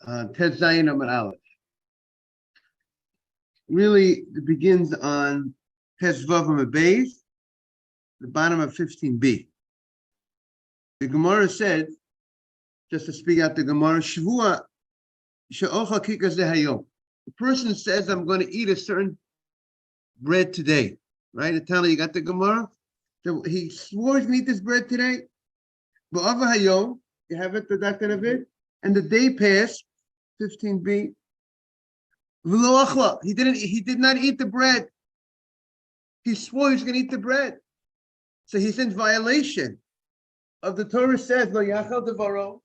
Tes Zayin Amud Aleph. Really, it begins on Tes Vav Amud Beis, the bottom of 15b. The Gemara said, just to speak out the Gemara, Shavua she'ochal kikar zeh hayom. The person says, I'm going to eat a certain bread today, right? Itali, you got the Gemara? So he swore he's going to eat this bread today. Ba'ava hayom, you have it, the doctrine of it, and the day passed, 15b. V'lo achla, he did not eat the bread. He swore he was going to eat the bread. So he's in violation of the Torah says, Lo yachal devaro.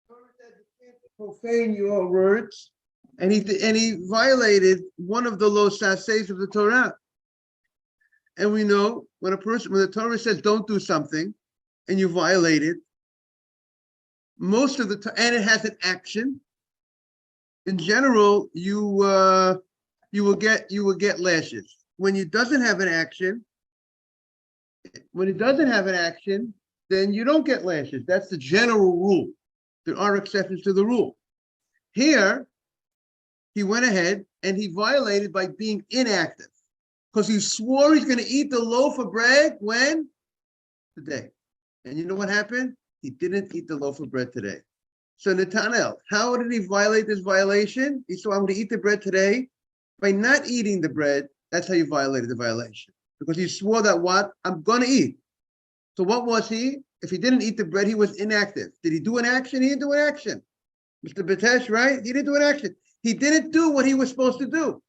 Torah says you can't profane your words. And he violated one of the lo sases of the Torah. And we know when the Torah says don't do something and you violate it, most of the time, and it has an action, in general, you will get lashes. When it doesn't have an action, then you don't get lashes. That's the general rule. There are exceptions to the rule. Here, he went ahead and he violated by being inactive because he swore he's going to eat the loaf of bread when? Today. And you know what happened? He didn't eat the loaf of bread today. So Netanel, how did he violate this violation? He said, I'm going to eat the bread today. By not eating the bread, that's how you violated the violation. Because he swore that what? I'm going to eat. So what was he? If he didn't eat the bread, he was inactive. Did he do an action? He didn't do an action. Mr. Batesh, right? He didn't do an action. He didn't do what he was supposed to do.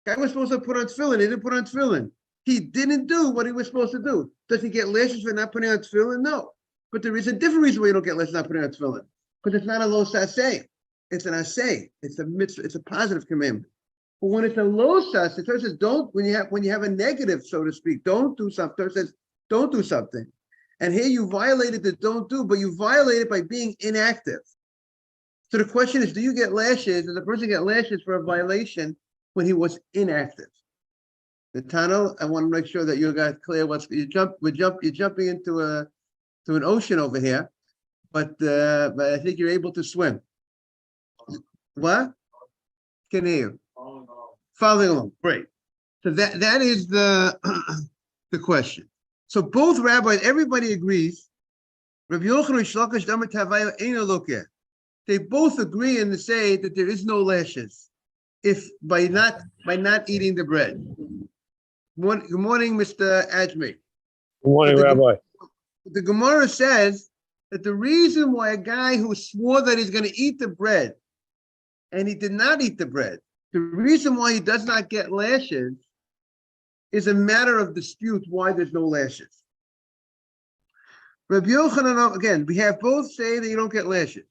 Guy was supposed to put on tefillin. He didn't put on tefillin. He didn't do what he was supposed to do. Does he get lashes for not putting on tefillin? No. But there is a different reason why you don't get lashes for not putting on tefillin. Because it's not a lo saseh. It's an aseh. It's a mitzvah. It's a positive commandment. But when it's a lo saseh, the Torah says don't. When you have a negative, so to speak, don't do something. The Torah says don't do something. And here you violated the don't do, but you violated by being inactive. So the question is, do you get lashes? Does a person get lashes for a violation when he was inactive? The tunnel. I want to make sure that you got clear. You're jumping into an ocean over here. But I think you're able to swim. What? Can hear you. Following along. Great. So that is the the question. So both rabbis, everybody agrees. Rabbi Yochanan Shlakish Damar Tavaya Eino Lokeh. They both agree and say that there is no lashes if by not eating the bread. Good morning, Mr. Ajmi. Good morning, Rabbi. The Gemara says that the reason why a guy who swore that he's going to eat the bread and he did not eat the bread, the reason why he does not get lashes is a matter of dispute why there's no lashes. Rabbi Yochanan, again, we have both say that you don't get lashes.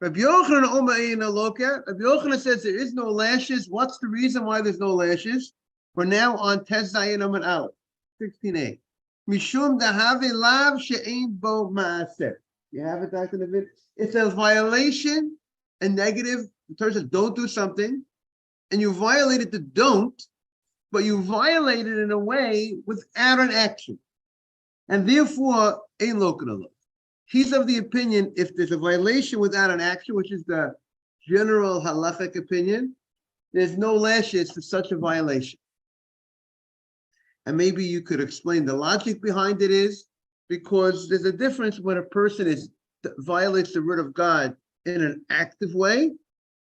Rabbi Yochanan says there is no lashes. What's the reason why there's no lashes? We're now on Tes Zayin Amud Aleph, 16a. Mishum dahave lav she'ein bo ma'aseh. You have it, Dr. David? It's a violation, a negative. The Torah says don't do something, and you violated the don't, but you violated in a way without an action. And therefore, ein lo kana. He's of the opinion if there's a violation without an action, which is the general halachic opinion, there's no lashes for such a violation. And maybe you could explain the logic behind it is because there's a difference when a person violates the word of God in an active way,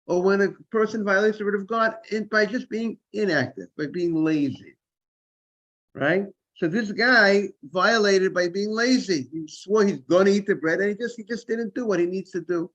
or when a person violates the word of God by just being inactive, by being lazy, right? So this guy violated by being lazy. He swore he's going to eat the bread, and he just didn't do what he needs to do.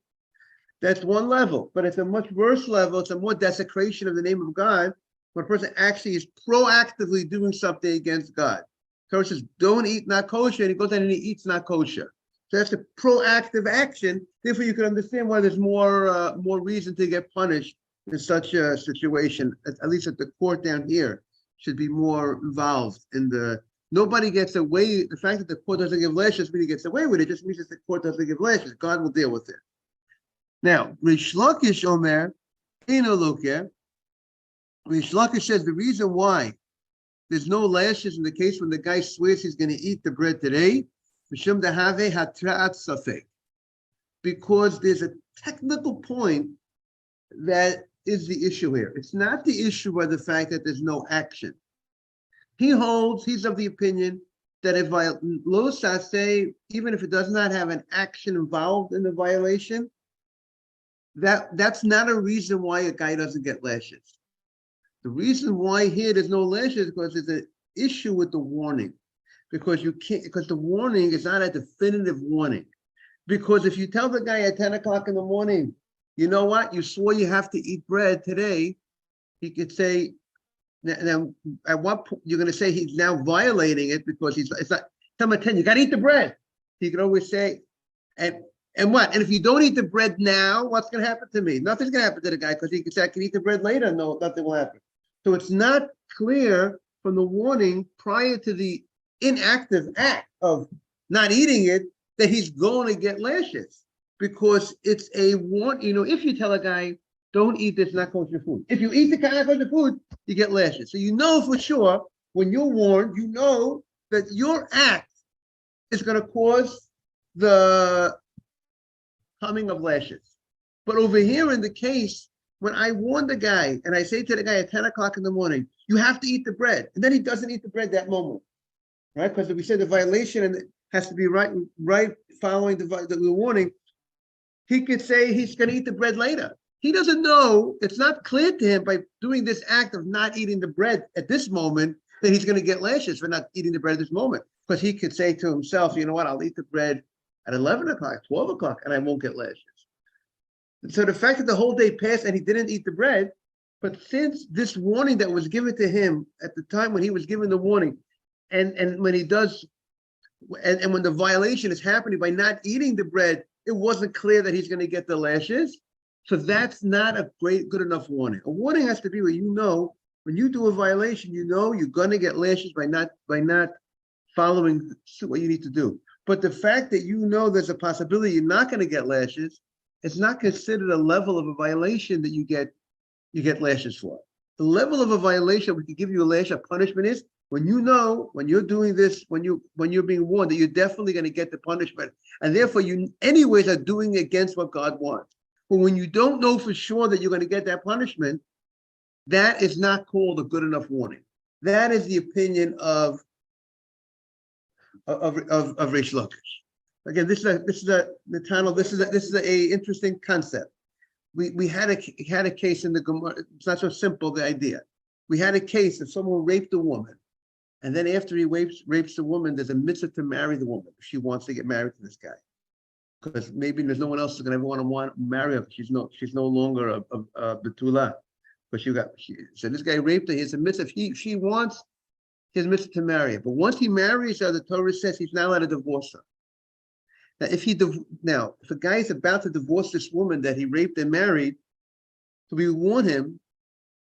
That's one level, but it's a much worse level. It's a more desecration of the name of God. When a person actually is proactively doing something against God. Torah says, don't eat not kosher, and he goes in and he eats not kosher. So that's a proactive action. Therefore, you can understand why there's more reason to get punished in such a situation. At least at the court down here should be more involved in the. Nobody gets away. The fact that the court doesn't give lashes means he gets away with it. Just means that the court doesn't give lashes. God will deal with it. Now, Rish Lakish Omer, Eino Lokeh. Rish Lakish says the reason why there's no lashes in the case when the guy swears he's going to eat the bread today, because there's a technical point that is the issue here. It's not the issue by the fact that there's no action. He's of the opinion that if lo sase, even if it does not have an action involved in the violation, that's not a reason why a guy doesn't get lashes. The reason why here there's no lashes is because there's an issue with the warning. Because you can't, because the warning is not a definitive warning. Because if you tell the guy at 10 o'clock in the morning, you know what, you swore you have to eat bread today, he could say, now at what point you're going to say he's now violating it because it's not, tell him at 10, you got to eat the bread. He could always say, and what? And if you don't eat the bread now, what's going to happen to me? Nothing's going to happen to the guy because he can say, I can eat the bread later. No, nothing will happen. So it's not clear from the warning prior to the inactive act of not eating it that he's going to get lashes, because it's a warning. You know, if you tell a guy, don't eat this, not kosher food. If you eat the not kosher food, you get lashes. So you know for sure when you're warned, you know that your act is going to cause the coming of lashes. But over here in the case, when I warn the guy and I say to the guy at 10 o'clock in the morning, you have to eat the bread, and then he doesn't eat the bread that moment, right? Because we said the violation and it has to be right following the warning. He could say he's going to eat the bread later. He doesn't know, it's not clear to him by doing this act of not eating the bread at this moment that he's going to get lashes for not eating the bread at this moment. Because he could say to himself, you know what, I'll eat the bread at 11 o'clock, 12 o'clock, and I won't get lashes. And so the fact that the whole day passed and he didn't eat the bread, but since this warning that was given to him at the time when he was given the warning, and when he does, and when the violation is happening by not eating the bread, it wasn't clear that he's going to get the lashes. So that's not a good enough warning. A warning has to be where you know when you do a violation, you know you're going to get lashes by not following what you need to do. But the fact that you know there's a possibility you're not going to get lashes, it's not considered a level of a violation that you get lashes for. The level of a violation we can give you a lash, a punishment is when you know, when you're doing this, when you're being warned that you're definitely going to get the punishment, and therefore you anyways are doing against what God wants. But when you don't know for sure that you're going to get that punishment, that is not called a good enough warning. That is the opinion of Reish Lakish. Again, this is a interesting concept. We had a case in the Gemara. It's not so simple, the idea. We had a case of someone raped a woman, and then after he rapes the woman, there's a mitzvah to marry the woman if she wants to get married to this guy, because maybe there's no one else who's going to want to marry her. She's no longer a betula, but so this guy raped her. He has a mitzvah. If she wants, he has a mitzvah to marry her. But once he marries her, the Torah says he's not allowed to divorce her. Now, if a guy is about to divorce this woman that he raped and married, so we warn him,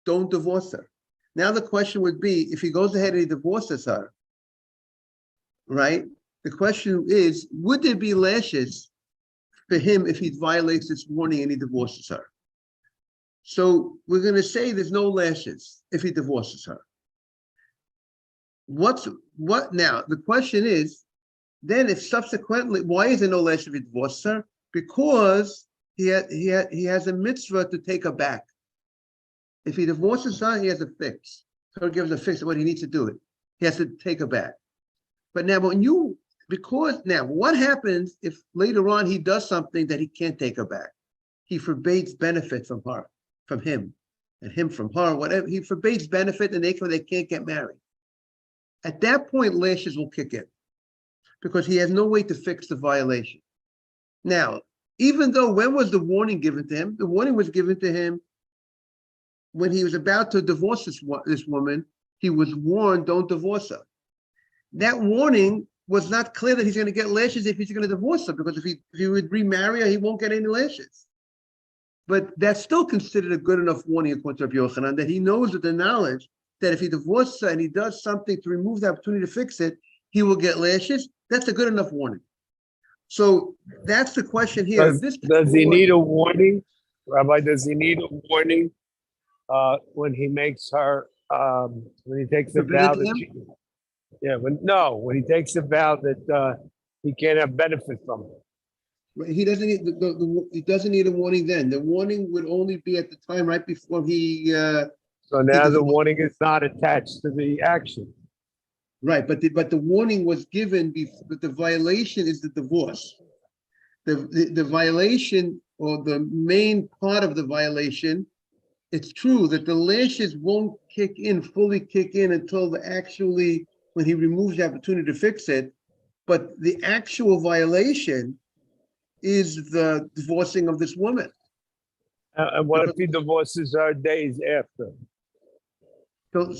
don't divorce her. Now the question would be, if he goes ahead and he divorces her, right? The question is, would there be lashes for him if he violates this warning and he divorces her? So we're going to say there's no lashes if he divorces her. What now? The question is, then if subsequently, why is there no lashes if he divorces her? Because he has a mitzvah to take her back. If he divorces her, he has a fix. So he gives a fix of what he needs to do it. He has to take her back. But now what happens if later on he does something that he can't take her back? He forbids benefit from her, from him, and him from her, whatever. He forbids benefit and they can't get married. At that point, lashes will kick in because he has no way to fix the violation. Now, even though, when was the warning given to him? The warning was given to him when he was about to divorce this woman. He was warned, don't divorce her. That warning was not clear that he's going to get lashes if he's going to divorce her, because if he would remarry her, he won't get any lashes. But that's still considered a good enough warning according to Rabbi Yochanan, that he knows with the knowledge that if he divorces her and he does something to remove the opportunity to fix it, he will get lashes. That's a good enough warning. So that's the question here. Does he need a warning, Rabbi? Does he need a warning when he makes her when he takes the vow that when he takes the vow that he can't have benefit from it? He doesn't need he doesn't need a warning then. The warning would only be at the time right before he So now the warning is not attached to the action. right, but the warning was given before, but the violation is the divorce. The violation or the main part of the violation, it's true that the lashes won't fully kick in until when he removes the opportunity to fix it. But the actual violation is the divorcing of this woman. And what if he divorces her days after? So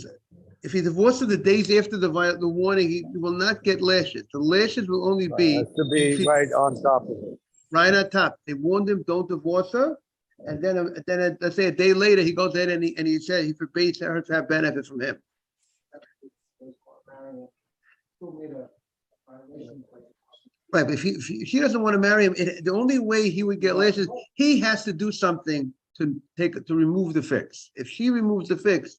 if he divorces the days after the warning, he will not get lashes. The lashes will only be Has to be right on top of it. right on top. They warned him, don't divorce her. And then let's say a day later, he goes in and he said he forbids her to have benefit from him. Right, but if she doesn't want to marry him, the only way he would get lashes, he has to do something to remove the fix. If she removes the fix,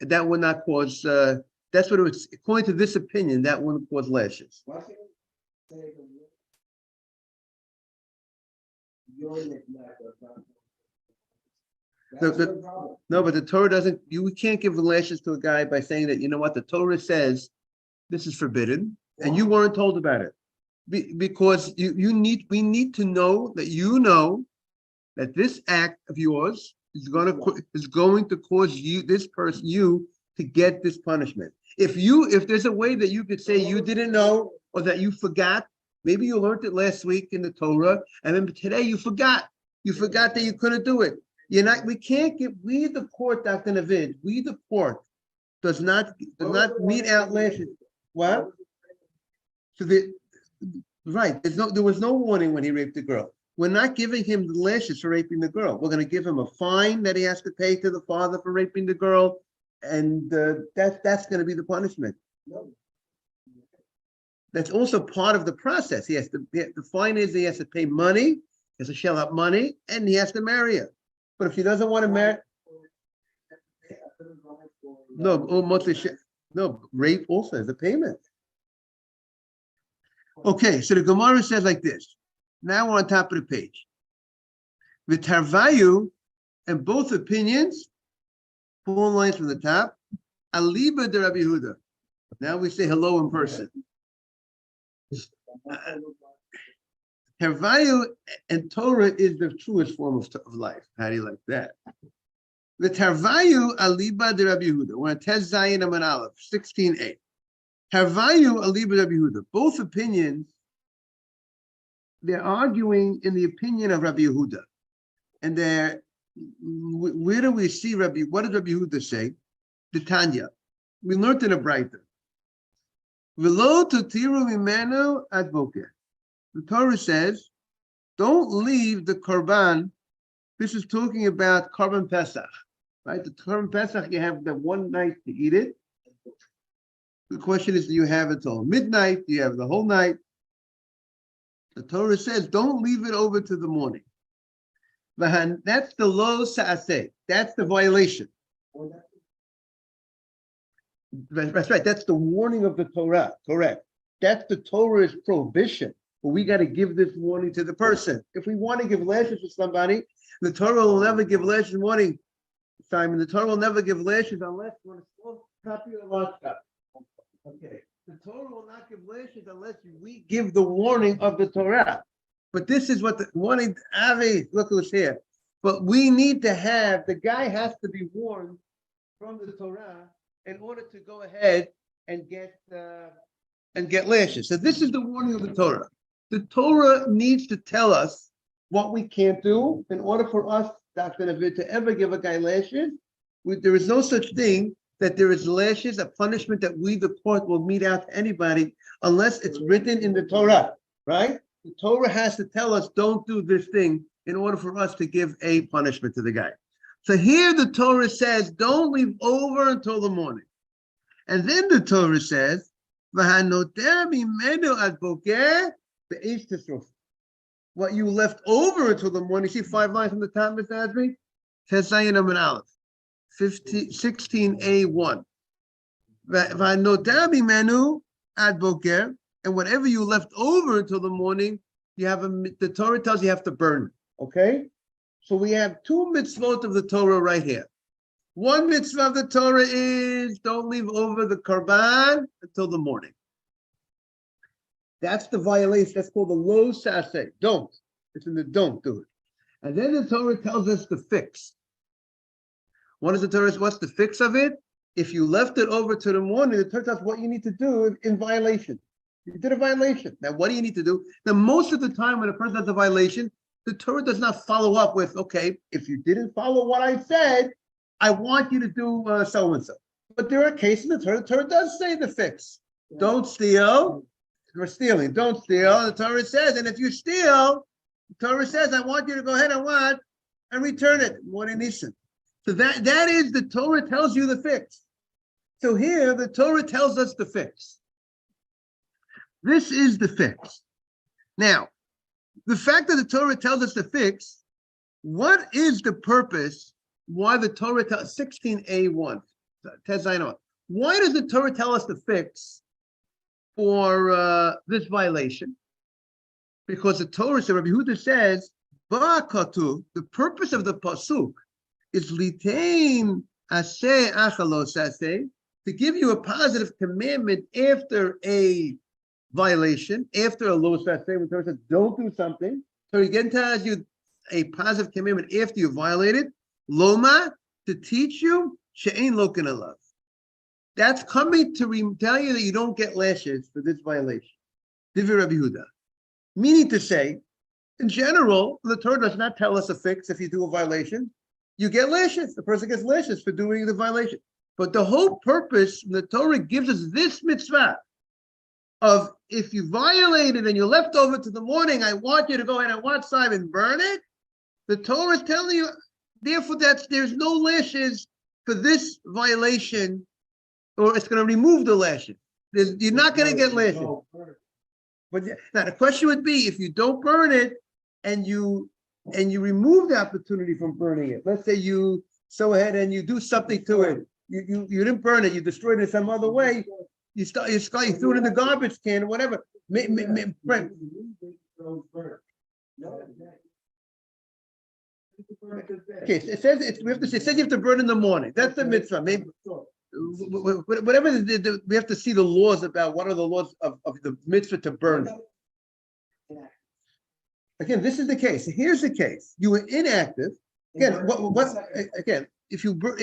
that would not cause. That's what it was. According to this opinion, that wouldn't cause lashes. No, but the Torah doesn't. You can't give the lashes to a guy by saying that. You know what? The Torah says this is forbidden, and you weren't told about it. Because we need to know that this act of yours is going to cause you to get this punishment. If there's a way that you could say you didn't know or that you forgot, maybe you learned it last week in the Torah, and then today you forgot that you couldn't do it. We the court, Dr. Navid, we the court does not mete out lashes. What? So right, there was no warning when he raped the girl. We're not giving him the lashes for raping the girl. We're going to give him a fine that he has to pay to the father for raping the girl, and that's going to be the punishment. That's also part of the process. The fine is he has to pay money, he has to shell out money, and he has to marry her. But if she doesn't want to marry, rape also is a payment. Okay, so the Gemara says like this. Now we're on top of the page. With Tarvayu and both opinions, 4 lines from the top, Aliba de Rabbi Yehuda. Now we say hello in person. Tarvayu and Torah is the truest form of life. How do you like that? The Tarvayu Aliba de Rabbi Yehuda. We're on Tez Zayin Aman Aleph, 16a. Tarvayu Aliba Rabbi Yehuda. Both opinions, they're arguing in the opinion of Rabbi Yehuda. And where do we see what does Rabbi Yehuda say? The Tanya. We learned in a Braita. V'lo tutiru mimenu ad boker. The Torah says, don't leave the korban. This is talking about korban Pesach, right? The korban Pesach, you have the one night to eat it. The question is, do you have it till midnight? Do you have the whole night? The Torah says, don't leave it over to the morning. That's the lo sa'aseh. That's the violation. That's right. That's the warning of the Torah. Correct. That's the Torah's prohibition. But we got to give this warning to the person. If we want to give lashes to somebody, the Torah will never give lashes warning. Simon, the Torah will never give lashes unless you want a small copy or a large copy. Okay. The Torah will not give lashes unless we give the warning of the Torah. But this is what the warning, Avi, look who's here. But we need to have, the guy has to be warned from the Torah in order to go ahead and get lashes. So this is the warning of the Torah. The Torah needs to tell us what we can't do in order for us, Dr. Navid, to ever give a guy lashes. There is no such thing that there is lashes, a punishment that we, the court, will mete out to anybody unless it's written in the Torah, right? The Torah has to tell us, don't do this thing in order for us to give a punishment to the guy. So here the Torah says, don't leave over until the morning. And then the Torah says, what you left over until the morning. See 5 lines from the top, Mr. Asmi? Says Zayin Amin Aleph, 16a1. And whatever you left over until the morning, the Torah tells you have to burn it, okay? So we have two mitzvot of the Torah right here. One mitzvah of the Torah is don't leave over the karban until the morning. That's the violation. That's called the lo saseh. Don't. It's in the don't do it. And then the Torah tells us the fix. What is the Torah? What's the fix of it? If you left it over to the morning, the Torah tells what you need to do in violation. You did a violation. Now, what do you need to do? Now, most of the time when a person does a violation, the Torah does not follow up with, okay, if you didn't follow what I said, I want you to do so-and-so. But there are cases in the Torah does say the fix. Don't steal. We're stealing. Don't steal. The Torah says, and if you steal, the Torah says, I want you to go ahead and what? And return it. More than Nisan. So that is the Torah tells you the fix. So here, the Torah tells us the fix. This is the fix. Now, the fact that the Torah tells us the fix, what is the purpose why the Torah tells 16a1? Why does the Torah tell us the fix for this violation? Because the Torah says, Rabbi Yehuda says, Ba'akatu, the purpose of the pasuk is litain aseh achalos aseh, to give you a positive commandment after a violation, after a lo saseh, when the Torah says don't do something. So again tells you a positive commandment after you violate it. Loma, to teach you she'ein lokin alav. That's coming to tell you that you don't get lashes for this violation. Divrei Rabbi Yehuda. Meaning to say, in general, the Torah does not tell us a fix if you do a violation. You get lashes. The person gets lashes for doing the violation. But the whole purpose, the Torah gives us this mitzvah of if you violate it and you left over to the morning, I want you to go ahead and watch time and burn it. The Torah is telling you, therefore, there's no lashes for this violation, or it's going to remove the lashes. You're not going to get lashes. But now the question would be, if you don't burn it and you remove the opportunity from burning it, let's say you go ahead and you do something to it, you didn't burn it, you destroyed it some other way, you threw it in the garbage can or whatever. Okay, it says it says you have to burn in the morning. That's the mitzvah. Maybe whatever we have to see the laws about what are the laws of the mitzvah to burn it. Again, this is the case. Here's the case. You were inactive. Again, again, if you were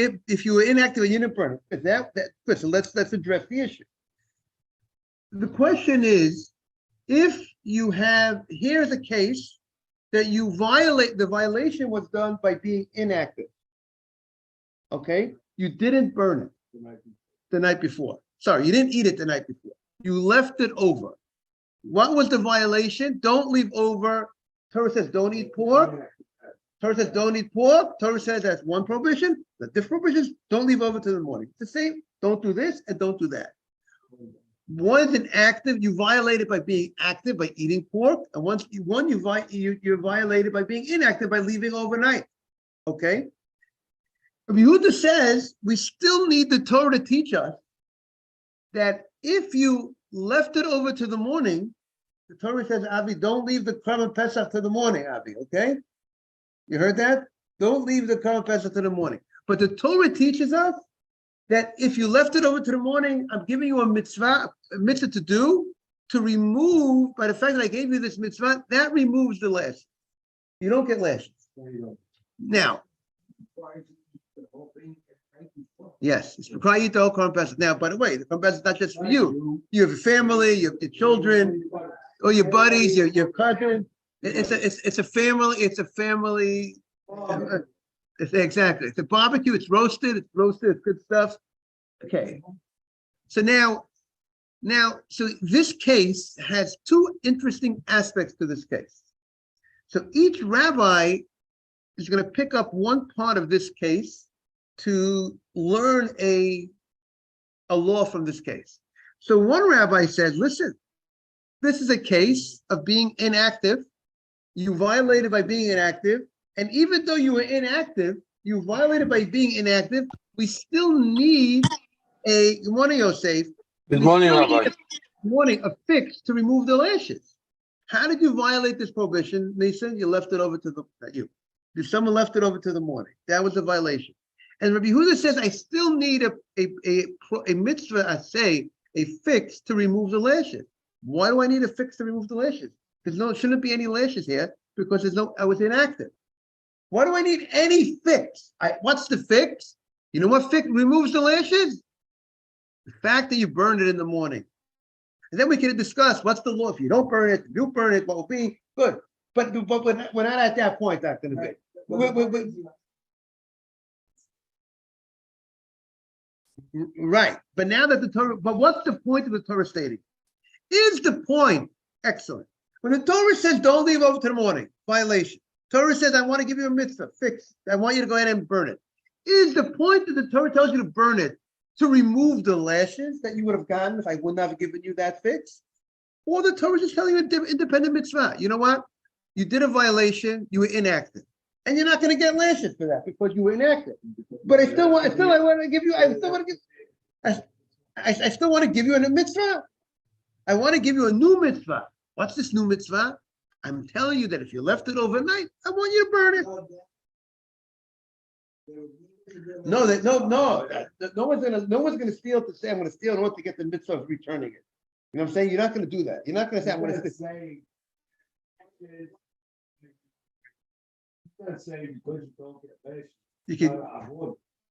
inactive and you didn't burn it, that good. So let's address the issue. The question is, if you have, here's a case that you violate, the violation was done by being inactive. Okay, you didn't burn it the night before. Sorry, you didn't eat it the night before. You left it over. What was the violation? Don't leave over. Torah says don't eat pork. Torah says don't eat pork. Torah says that's one prohibition. The different prohibitions, don't leave over to the morning. It's the same. Don't do this and don't do that. One is inactive. You violate it by being active, by eating pork. And you're violated by being inactive, by leaving overnight. Okay? Yehuda says we still need the Torah to teach us that if you left it over to the morning, the Torah says, Avi, don't leave the Korban Pesach to the morning, Avi, okay? You heard that? Don't leave the Korban Pesach to the morning. But the Torah teaches us that if you left it over to the morning, I'm giving you a mitzvah to do, to remove, by the fact that I gave you this mitzvah, that removes the lash. You don't get lashes. Now, yes, it's required you to eat the whole Korban Pesach. Now, by the way, the Korban Pesach is not just for you. You have a family, you have your children, or your buddies, your cousins. It's a family. It's a family. Exactly. It's a barbecue. It's roasted. It's good stuff. Okay. So now, so this case has two interesting aspects to this case. So each rabbi is going to pick up one part of this case to learn a law from this case. So one rabbi said, listen, this is a case of being inactive. You violated by being inactive. And even though you were inactive, you violated by being inactive, we still need good morning, Yosef. Good morning, Rabbi. Good morning, a fix to remove the lashes. How did you violate this prohibition, Nisa? You left it over to the, not you. If someone left it over to the morning, that was a violation. And Rabbi Yehuda says, I still need a mitzvah, I say, a fix to remove the lashes. Why do I need a fix to remove the lashes? Because shouldn't be any lashes here because I was inactive. Why do I need any fix? What's the fix? You know what fix removes the lashes? The fact that you burned it in the morning. And then we can discuss what's the law. If you don't burn it, if you burn it, what will be good. But we're not at that point, Dr. Nabi. Right. But now that the Torah, but what's the point of the Torah stating? Is the point excellent? When the Torah says don't leave over to the morning, violation. Torah says, I want to give you a mitzvah, fix. I want you to go ahead and burn it. Is the point that the Torah tells you to burn it to remove the lashes that you would have gotten if I would not have given you that fix? Or the Torah is just telling you an independent mitzvah. You know what? You did a violation, you were inactive. And you're not going to get lashes for that because you were inactive. But I still want to give you a mitzvah. I want to give you a new mitzvah. What's this new mitzvah? I'm telling you that if you left it overnight, I want you to burn it. No one's gonna steal to say I'm gonna steal in order to get the mitzvah of returning it. You know what I'm saying? You're not gonna do that. You're not gonna say I'm gonna say. You can.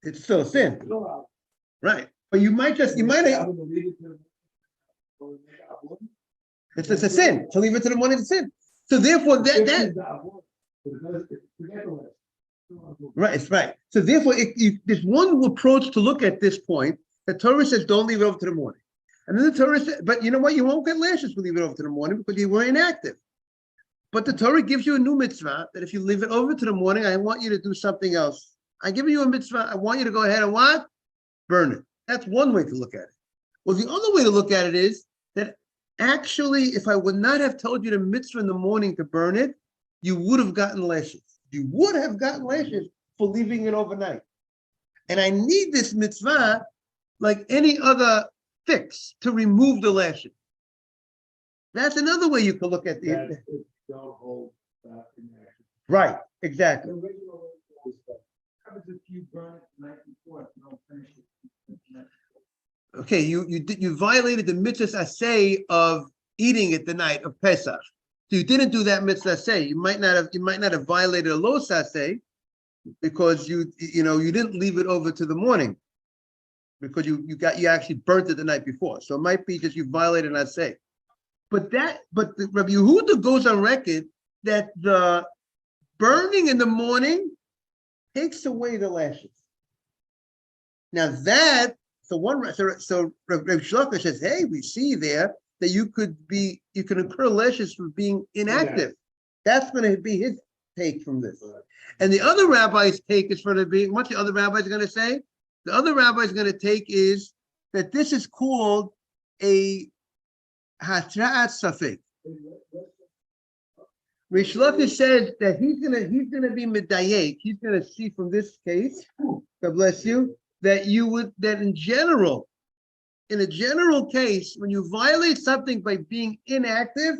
It's still a sin, right? But you might. It's a sin to leave it to the morning. It's a sin. So therefore, right, it's right. So therefore, there's one approach to look at this point. The Torah says, don't leave it over to the morning. And then the Torah says, but you know what? You won't get lashes for leave it over to the morning because you were inactive. But the Torah gives you a new mitzvah that if you leave it over to the morning, I want you to do something else. I give you a mitzvah. I want you to go ahead and what? Burn it. That's one way to look at it. Well, the other way to look at it is that actually, if I would not have told you the mitzvah in the morning to burn it, you would have gotten lashes. You would have gotten lashes for leaving it overnight. And I need this mitzvah like any other fix to remove the lashes. That's another way you could look at the. Right, exactly. Okay, you violated the mitzvah asay of eating it the night of Pesach. So you didn't do that mitzvah asay. You might not have violated a los asay because you didn't leave it over to the morning because you actually burnt it the night before. So it might be just you violated an asay. But Rabbi Yehuda goes on record that the burning in the morning takes away the lashes. Now that so Rabbi Shloka says, hey, we see there that you can incur lashes for being inactive. That's going to be his take from this. And the other rabbi's take is going to be, what's the other rabbi's going to say? The other rabbi's going to take is that this is called a hatra'at safek. Rish Lakish says that he's gonna be medayek. He's gonna see from this case, God bless you, that in a general case, when you violate something by being inactive,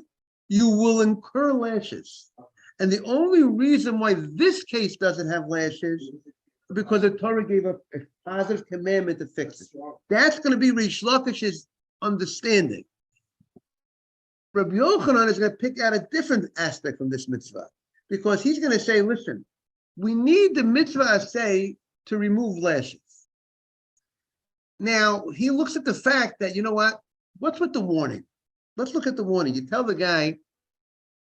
you will incur lashes. And the only reason why this case doesn't have lashes is because the Torah gave a positive commandment to fix it. That's going to be Rish Lakish's understanding. Rabbi Yochanan is going to pick out a different aspect from this mitzvah because he's going to say, listen, we need the mitzvah say to remove lashes. Now, he looks at the fact that, you know what's with the warning? Let's look at the warning. You tell the guy,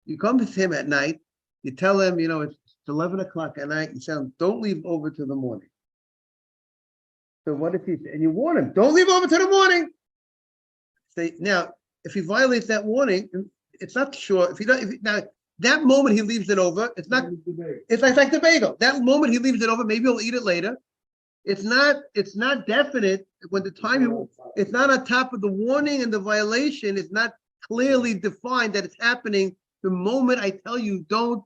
you come with him at night, you tell him, it's 11 o'clock at night, you tell him, don't leave over to the morning. So what if and you warn him, don't leave over to the morning. Now, if he violates that warning, it's not sure. Now that moment he leaves it over, it's not. It's like the bagel. That moment he leaves it over, maybe he'll eat it later. It's not definite when the time it's not on top of the warning and the violation. It's not clearly defined that it's happening the moment I tell you don't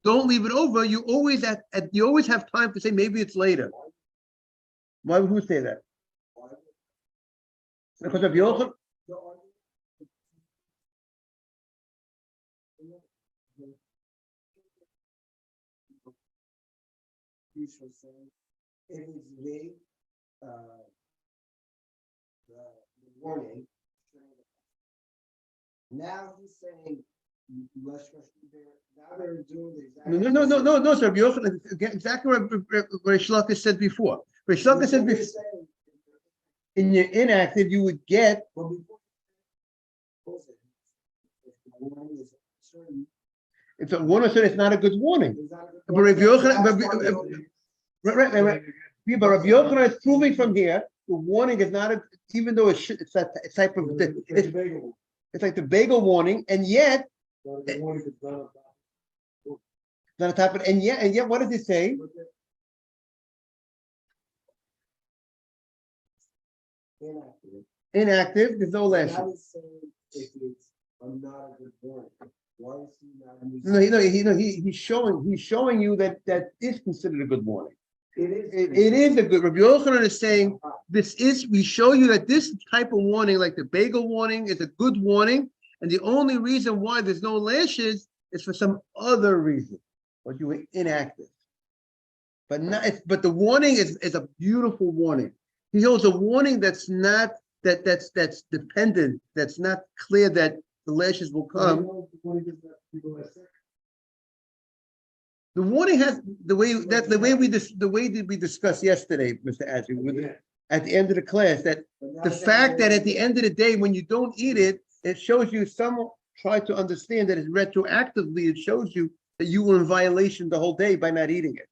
leave it over. You always have time to say maybe it's later. Why would who say that? Because of Yochanan. He's from saying, if it's vague, the warning. Now he's saying, less question there, now they're doing the exact. No, sir. Rabbi Yochanan, exactly what Shlaka said before. But Shlaka said before, in your inactive, you would get. If a warning said it's not a good warning. But Rabbi Yochanan, right. Yeah, but Rabbi Yochanan is proving from here the warning is not a, even though it's that type of it's like the bagel warning, and yet not a type of, and yet what does it say? Inactive. There's no lashes. He's showing you that is considered a good warning. It is a good. Rabbi Yochanan is saying this is. We show you that this type of warning, like the bagel warning, is a good warning, and the only reason why there's no lashes is for some other reason, but you were inactive. But not. But the warning is a beautiful warning. He holds a warning that's not that's dependent. That's not clear that the lashes will come. The warning has the way we discussed yesterday, Mr. Adri, at the end of the class, that the fact that at the end of the day, when you don't eat it, it shows you some try to understand that it's retroactively, it shows you that you were in violation the whole day by not eating it.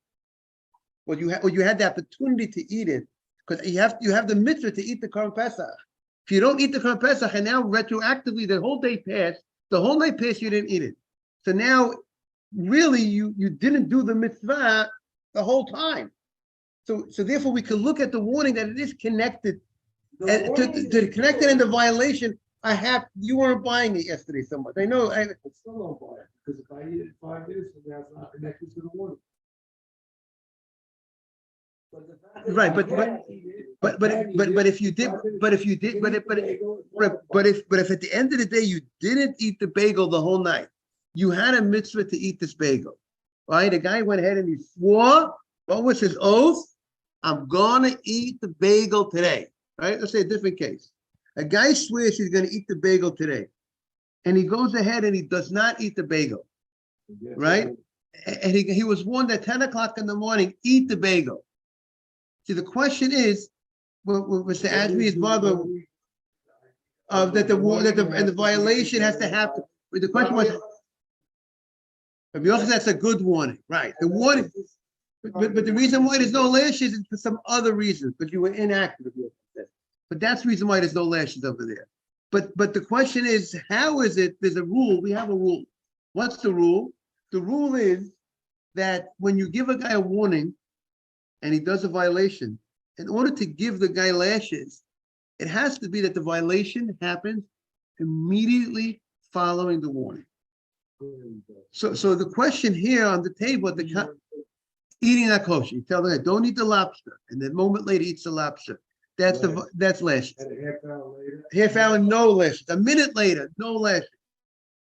Well, you had the opportunity to eat it, because you have the mitzvah to eat the Korban Pesach. If you don't eat the Korban Pesach, and now retroactively the whole day passed, the whole night passed, you didn't eat it. So now really you didn't do the mitzvah the whole time. So therefore we can look at the warning that it is connected to connected in the violation. You weren't buying it yesterday so much. I know. I still don't buy it, because if I eat it 5 days from now, it's not connected to the warning. Right, but if you did, but if at the end of the day you didn't eat the bagel the whole night, you had a mitzvah to eat this bagel, right? The guy went ahead and he swore. What was his oath? I'm gonna eat the bagel today, right? Let's say a different case. A guy swears he's gonna eat the bagel today, and he goes ahead and he does not eat the bagel, right? And he was warned at 10 o'clock in the morning, eat the bagel. See, the question is, Mr. Ashby's mother, that the violation has to happen. The question was, that's a good warning, right? The warning, but the reason why there's no lashes is for some other reasons, because you were inactive. But that's the reason why there's no lashes over there. But the question is, how is it? There's a rule. We have a rule. What's the rule? The rule is that when you give a guy a warning, and he does a violation, in order to give the guy lashes, it has to be that the violation happens immediately following the warning. So the question here on the table, eating that kosher, you tell the guy, don't eat the lobster, and then a moment later eats the lobster. That's lashes. And a half hour later. Half hour, no lashes. A minute later, no lashes.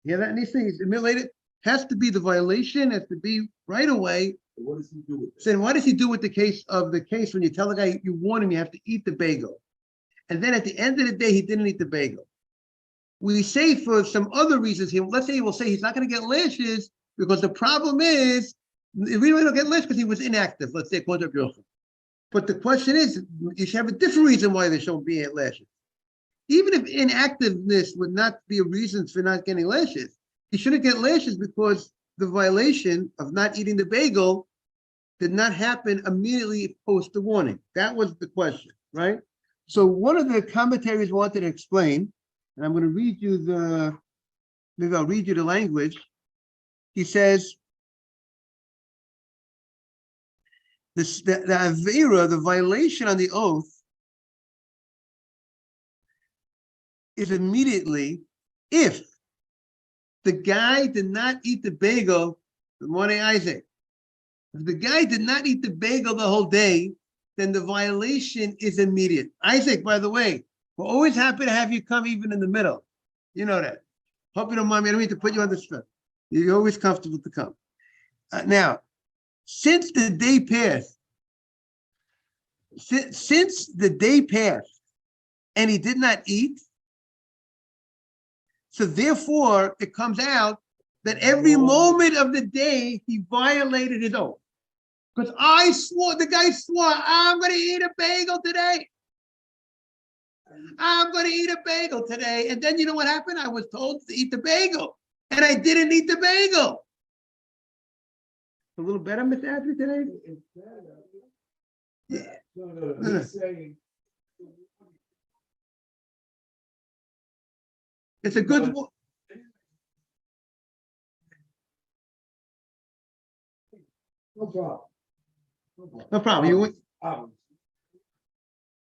You hear that? And these things, a minute later, has to be the violation, has to be right away. What does he do with it? So what does he do with the case when you tell the guy, you warn him you have to eat the bagel, and then at the end of the day he didn't eat the bagel? We say for some other reasons, let's say he will say he's not going to get lashes because the problem is we really don't get lashes because he was inactive. Let's say according to Yochanan. But the question is, you should have a different reason why they shouldn't be lashes. Even if inactiveness would not be a reason for not getting lashes, he shouldn't get lashes because the violation of not eating the bagel did not happen immediately post the warning. That was the question, right? So one of the commentaries wanted to explain, and I'm going to read you maybe I'll read you the language. He says, the avera, the violation on the oath, is immediately if the guy did not eat the bagel. Good morning, Isaac. If the guy did not eat the bagel the whole day, then the violation is immediate. Isaac, by the way, we're always happy to have you come even in the middle. You know that. Hope you don't mind me. I don't mean to put you on the spot. You're always comfortable to come. Now, since the day passed, since the day passed, and he did not eat, so therefore it comes out that every moment of the day he violated his oath. Because the guy swore, I'm going to eat a bagel today. I'm going to eat a bagel today. And then you know what happened? I was told to eat the bagel, and I didn't eat the bagel. A little better, Mr. Anthony, today? It's better. Yeah. No, he's saying. It's a good. No problem. No problem. You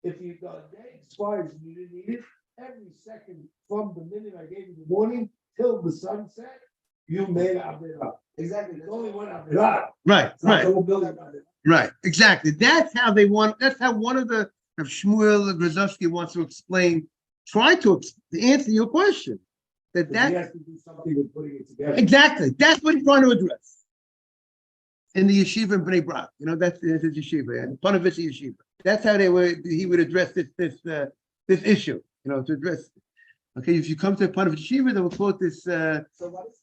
If you got a day expires and you didn't eat it, every second from the minute I gave you the warning till the sunset, you made Avera. Exactly. There's only one Avera. right, right, Building. right. Exactly. That's how they want. That's how one of the Shmuel Grozovsky wants to explain. Try to answer your question. He has to do something with putting it together. Exactly. That's what he's trying to address. In the yeshiva in Bnei Brak, that's his yeshiva, and Panovitz yeshiva. That's how he would address this issue, to address. Okay, if you come to Panovitz yeshiva, they will quote this. So what is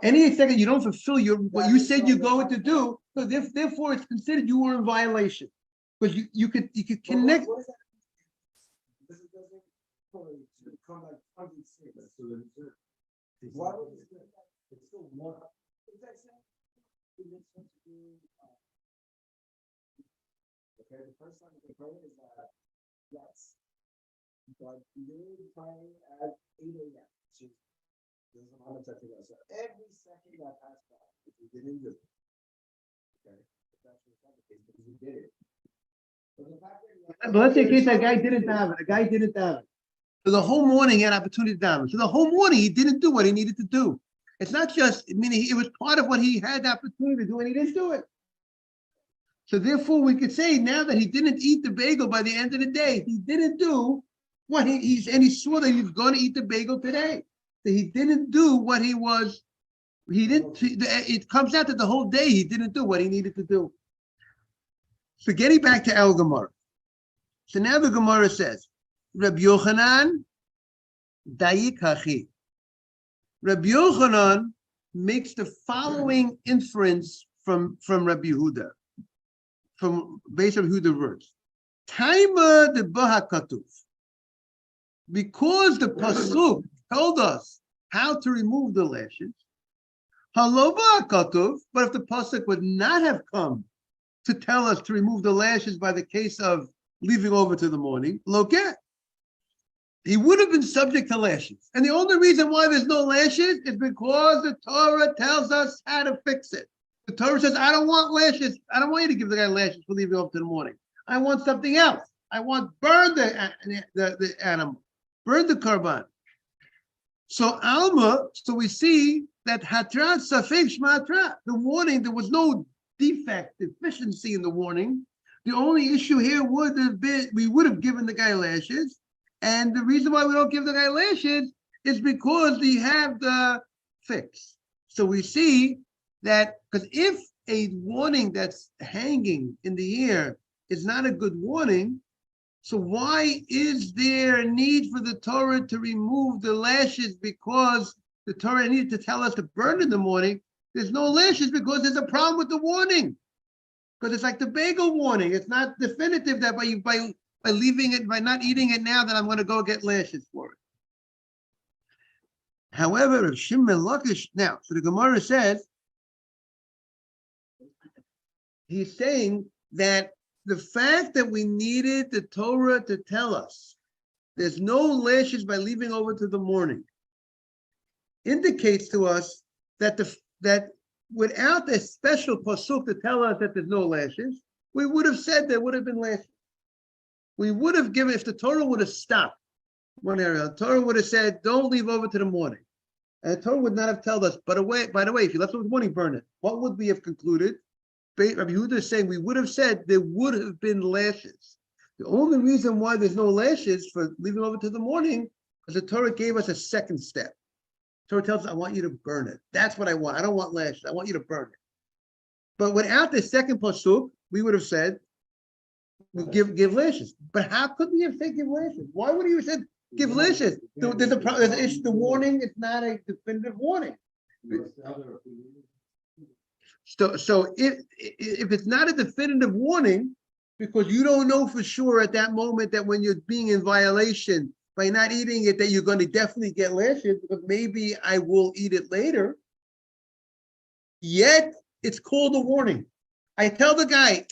Any second you don't fulfill what you said you're going to do, so therefore it's considered you were in violation, because you could connect. What is that? Because it doesn't come like 106. Why would it? It's still one. Okay, the first time the credit is that yes, but you're playing at 8 a.m. Which is there's a lot of touching us. So every second that passed by, if you didn't do it, okay, if that's not the case, because you did it. But the fact that But let's say in case that guy didn't have it. The guy didn't have it. So the whole morning he had opportunity to have it. So the whole morning he didn't do what he needed to do. It's not just, meaning it was part of what he had the opportunity to do and he didn't do it. So therefore we could say now that he didn't eat the bagel by the end of the day, he didn't do what and he swore that he was going to eat the bagel today. So he didn't do what it comes out that the whole day he didn't do what he needed to do. So getting back to El Gemara. So now the Gemara says, Rabbi Yochanan, Dayik Hachi. Rabbi Yochanan makes the following inference from Rabbi Yehuda, based on Yehuda verse. Taima de Bahakatuf. Because the Pasuk told us how to remove the lashes, Halova Katuf, but if the Pasuk would not have come to tell us to remove the lashes by the case of leaving over to the morning, Loket, he would have been subject to lashes. And the only reason why there's no lashes is because the Torah tells us how to fix it. The Torah says, I don't want lashes. I don't want you to give the guy lashes for leaving over to the morning. I want something else. I want burn the animal, burn the karban. So Alma, so we see that Hatrat Safek Shmatrat, the warning, there was no deficiency in the warning. The only issue here would have been, we would have given the guy lashes. And the reason why we don't give the guy lashes is because we have the fix. So we see that, because if a warning that's hanging in the air is not a good warning, so why is there a need for the Torah to remove the lashes because the Torah needed to tell us to burn in the morning? There's no lashes because there's a problem with the warning. Because it's like the bagel warning. It's not definitive that by leaving it, by not eating it now, that I'm going to go get lashes for it. However, if Shimon Lakish, now, so the Gemara says, he's saying that the fact that we needed the Torah to tell us there's no lashes by leaving over to the morning indicates to us that that without a special pasuk to tell us that there's no lashes, we would have said there would have been lashes. We would have given, if the Torah would have stopped one area, the Torah would have said, don't leave over to the morning. And the Torah would not have told us, by the way, if you left over the morning, burn it. What would we have concluded? Rabbi Yehuda is saying we would have said there would have been lashes. The only reason why there's no lashes for leaving over to the morning is the Torah gave us a second step. Torah tells us, I want you to burn it. That's what I want. I don't want lashes. I want you to burn it. But without the second pasuk, we would have said, give lashes. But how could we have said give lashes? Why would he have said give lashes? There's an issue. The warning is not a definitive warning. So if it's not a definitive warning, because you don't know for sure at that moment that when you're being in violation by not eating it, that you're going to definitely get lashes, because maybe I will eat it later. Yet it's called a warning. I tell the guy,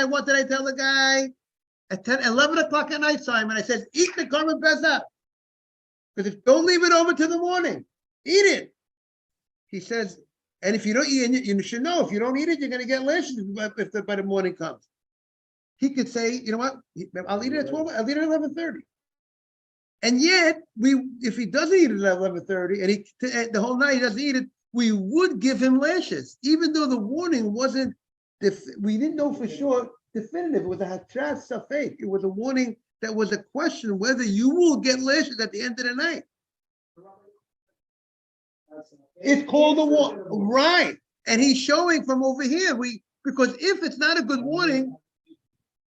what did I tell the guy? At 11 o'clock at night, Simon, I said, eat the Korban Pesach. Because don't leave it over to the morning. Eat it. He says, and if you don't eat it, you should know, if you don't eat it, you're going to get lashes if by the morning comes. He could say, you know what, I'll eat it at 12, I'll eat it at 11:30. And yet, if he doesn't eat it at 11:30, and the whole night he doesn't eat it, we would give him lashes, even though the warning wasn't, we didn't know for sure definitive. It was a hatras safek. It was a warning that was a question whether you will get lashes at the end of the night. It's called a warning, right? And he's showing from over here, because if it's not a good warning,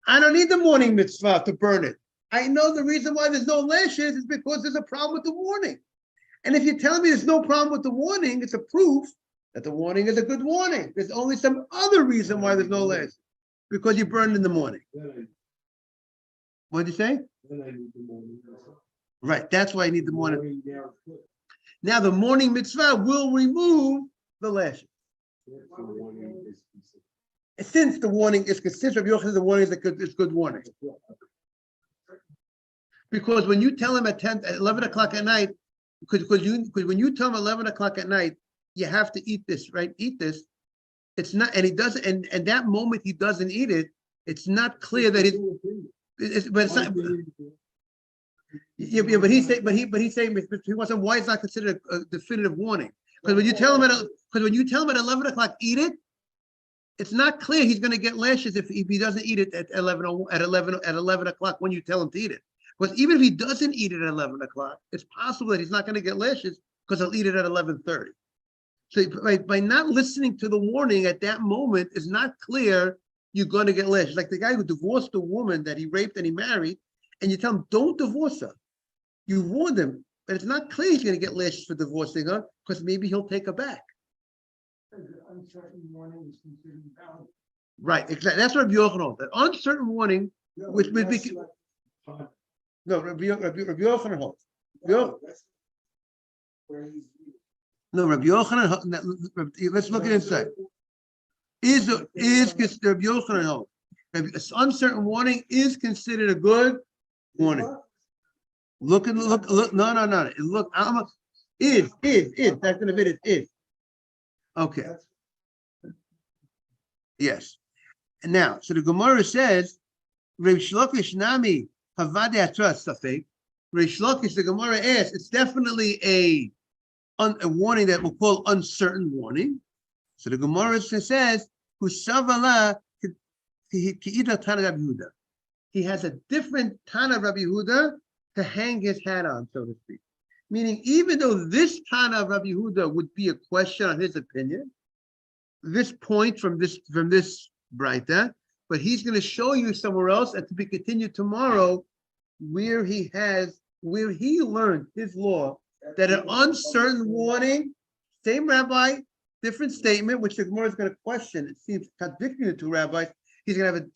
I don't need the morning mitzvah to burn it. I know the reason why there's no lashes is because there's a problem with the warning. And if you're telling me there's no problem with the warning, it's a proof that the warning is a good warning. There's only some other reason why there's no lashes, because you burned in the morning. What did you say? Right, that's why I need the morning. Now the morning mitzvah will remove the lashes. Since the warning is consistent, the warning is good warning. Because when you tell him at 11 o'clock at night, because when you tell him 11 o'clock at night, you have to eat this, right? Eat this. It's not, and he doesn't, and that moment he doesn't eat it, it's not clear that but it's not. Yeah, but he's saying, he wants to, why it's not considered a definitive warning? Because when you tell him at 11 o'clock, eat it, it's not clear he's going to get lashes if he doesn't eat it at 11 o'clock when you tell him to eat it. Because even if he doesn't eat it at 11 o'clock, it's possible that he's not going to get lashes because he'll eat it at 11:30. So by not listening to the warning at that moment, it's not clear you're going to get lashes. Like the guy who divorced a woman that he raped and he married, and you tell him, don't divorce her. You warned him, but it's not clear he's going to get lashes for divorcing her because maybe he'll take her back. Uncertain warning is considered valid. Right, exactly. That's what Rabbi Yochanan. That uncertain warning, which would be no, Rabbi Yochanan holds. No, Rabbi Yochanan. Let's look at inside. Is Rabbi Yochanan holds? Uncertain warning is considered a good warning. Look. No. Look. Is. That's gonna be it. Is. Okay. Yes. And now, so the Gemara says, Reish Lakish Nami Havade Atras Safek. Reish Lakish, the Gemara asks, it's definitely a warning that we'll call uncertain warning. So the Gemara says, Husavala Ki'ida Tana Rabbi Yehuda. He has a different Tana Rabbi Yehuda to hang his hat on, so to speak. Meaning, even though this Tana of Rabbi Yehuda would be a question on his opinion, this point from this Braita, but he's going to show you somewhere else, and to be continued tomorrow, where he learned his law, that an uncertain warning, same rabbi, different statement, which the Gemara is going to question. It seems contradicting the two rabbis. He's going to have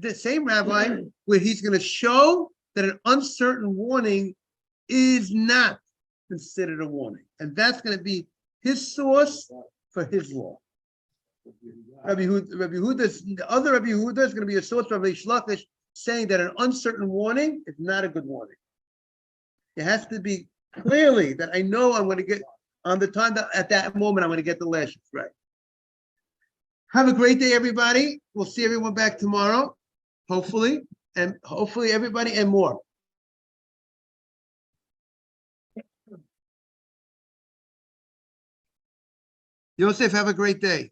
the same rabbi, where he's going to show that an uncertain warning is not considered a warning. And that's going to be his source for his law. Rabbi Yehuda's, the other Rabbi Yehuda is going to be a source for Reish Lakish, saying that an uncertain warning is not a good warning. It has to be clearly that I know I'm going to get, on the time that at that moment I'm going to get the lashes, right? Have a great day, everybody. We'll see everyone back tomorrow, hopefully, and hopefully everybody and more. Yosef, have a great day.